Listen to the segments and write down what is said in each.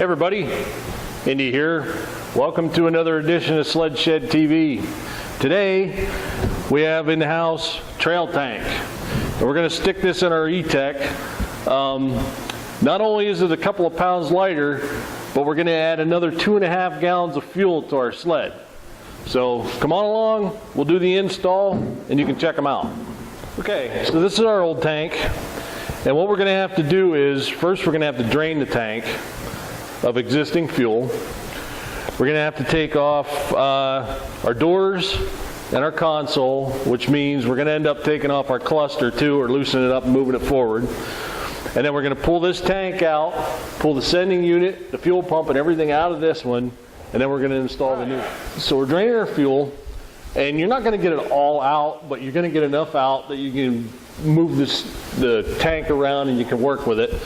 Hey everybody, Indy here. Welcome to another edition of Sled Shed TV. Today we have in the house TrailTank, and we're going to stick this in our E-Tech. Not only is it a couple of pounds lighter, but we're going to add another 2.5 gallons of fuel to our sled. So come on along, we'll do the install and you can check them out. Okay, so this is our old tank, and what we're going to have to do is first we're going to have to drain the tank of existing fuel. We're going to have to take off our doors and our console, which means we're going to end up taking off our cluster too, or loosening it up and moving it forward. And then we're going to pull this tank out, pull the sending unit, the fuel pump and everything out of this one, and then we're going to install the new one. So we're draining our fuel, and you're not going to get it all out, but you're going to get enough out that you can move the tank around and you can work with it.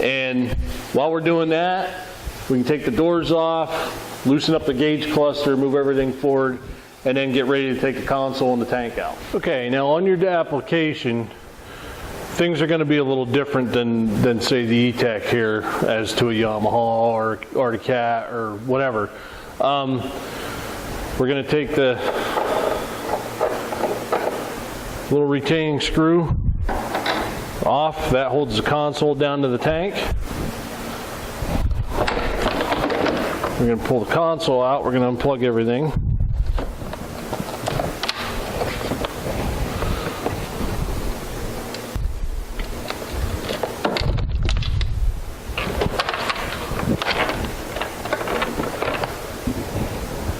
And while we're doing that, we can take the doors off, loosen up the gauge cluster, move everything forward, and then get ready to take the console and the tank out. Okay, now on your application, things are going to be a little different than say the E-Tech here as to a Yamaha or the Cat or whatever. We're going to take the little retaining screw off. That holds the console down to the tank. We're going to pull the console out. We're going to unplug everything.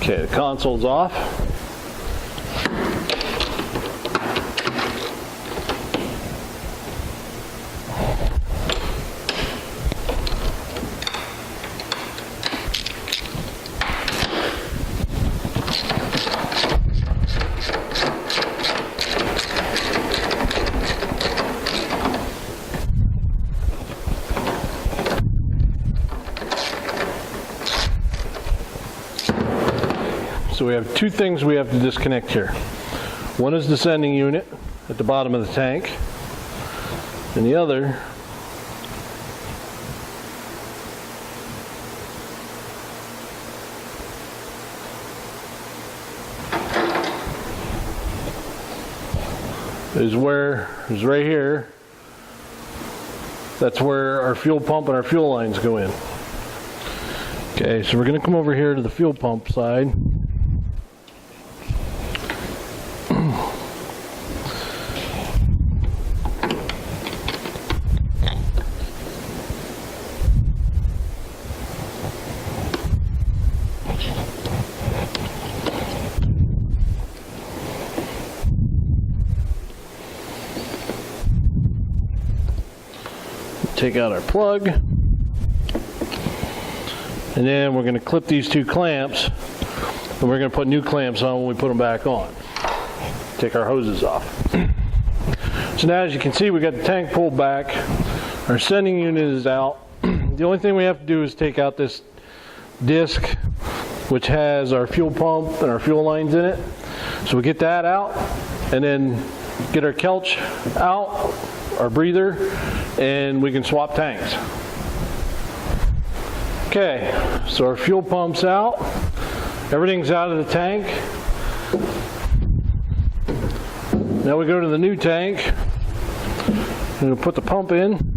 Okay, the console's off. So we have two things we have to disconnect here. One is the sending unit at the bottom of the tank, and the other is right here. That's where our fuel pump and our fuel lines go in. Okay, so we're going to come over here to the fuel pump side. Take out our plug, and then we're going to clip these two clamps, and we're going to put new clamps on when we put them back on. Take our hoses off. So now, as you can see, we got the tank pulled back. Our sending unit is out. The only thing we have to do is take out this disc, which has our fuel pump and our fuel lines in it. So we get that out, and then get our Kelch out, our breather, and we can swap tanks. Okay, so our fuel pump's out, everything's out of the tank. Now we go to the new tank, and we'll put the pump in.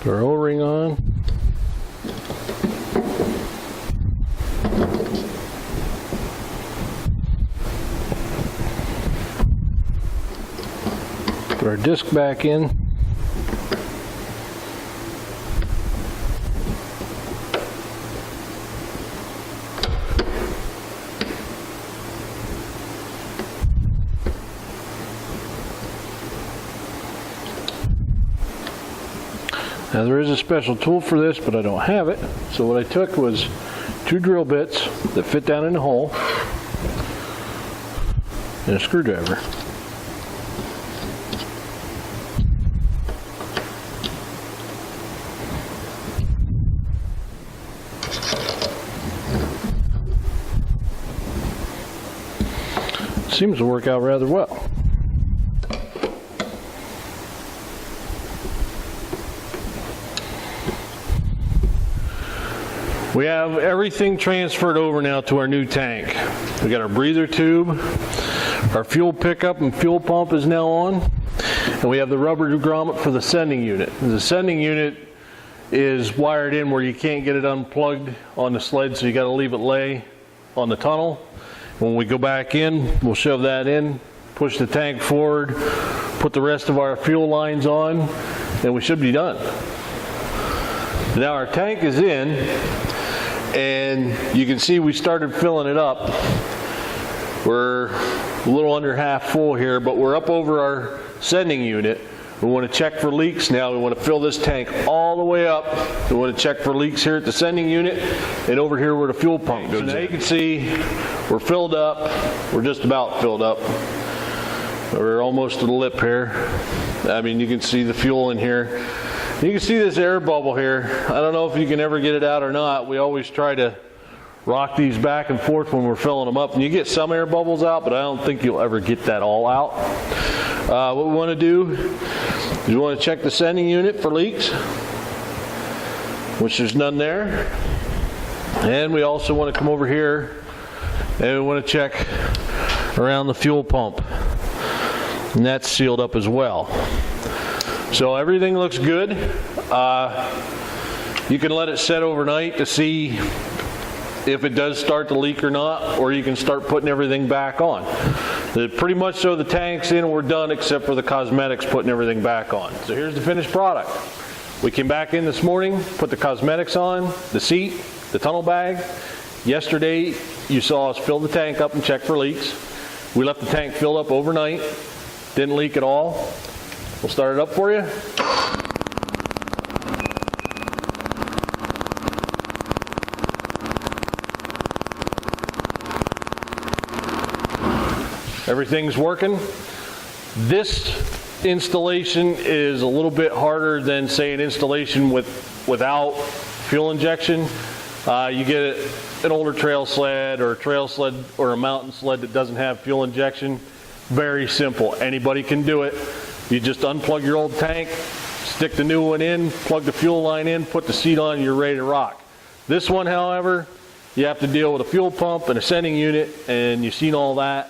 Put our O-ring on. Put our disc back in. Now there is a special tool for this, but I don't have it. So what I took was 2 drill bits that fit down in the hole and a screwdriver. seems to work out rather well. We have everything transferred over now to our new tank. We got our breather tube, our fuel pickup and fuel pump is now on, and we have the rubber grommet for the sending unit. The sending unit is wired in where you can't get it unplugged on the sled, so you got to leave it lay on the tunnel. When we go back in, we'll shove that in, push the tank forward, put the rest of our fuel lines on, and we should be done. Now our tank is in, and you can see we started filling it up. We're a little under half full here, but we're up over our sending unit. We want to check for leaks now. We want to fill this tank all the way up. We want to check for leaks here at the sending unit and over here where the fuel pump goes. So now you can see we're filled up. We're just about filled up. We're almost to the lip here. I mean, you can see the fuel in here. You can see this air bubble here. I don't know if you can ever get it out or not. We always try to rock these back and forth when we're filling them up. And you get some air bubbles out, but I don't think you'll ever get that all out. What we want to do is we want to check the sending unit for leaks, which there's none there. And we also want to come over here and we want to check around the fuel pump. And that's sealed up as well. So everything looks good. You can let it set overnight to see if it does start to leak or not, or you can start putting everything back on. Pretty much so the tank's in and we're done except for the cosmetics, putting everything back on. So here's the finished product. We came back in this morning, put the cosmetics on, the seat, the tunnel bag. Yesterday you saw us fill the tank up and check for leaks. We left the tank filled up overnight, didn't leak at all. We'll start it up for you. Everything's working. This installation is a little bit harder than, say, an installation without fuel injection. You get an older trail sled or a trail sled or a mountain sled that doesn't have fuel injection. Very simple. Anybody can do it. You just unplug your old tank, stick the new one in, plug the fuel line in, put the seat on, and you're ready to rock. This one, however, you have to deal with a fuel pump and a sending unit, and you've seen all that,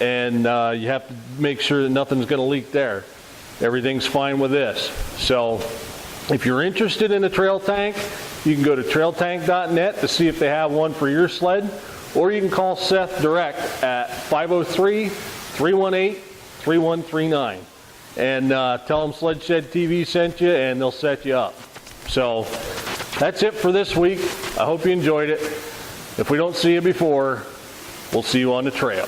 and you have to make sure that nothing's going to leak there. Everything's fine with this. So if you're interested in a trail tank, you can go to TrailTank.net to see if they have one for your sled, or you can call Seth direct at 503-318-3139. And tell them Sled Shed TV sent you, and they'll set you up. So that's it for this week. I hope you enjoyed it. If we don't see you before, we'll see you on the trail.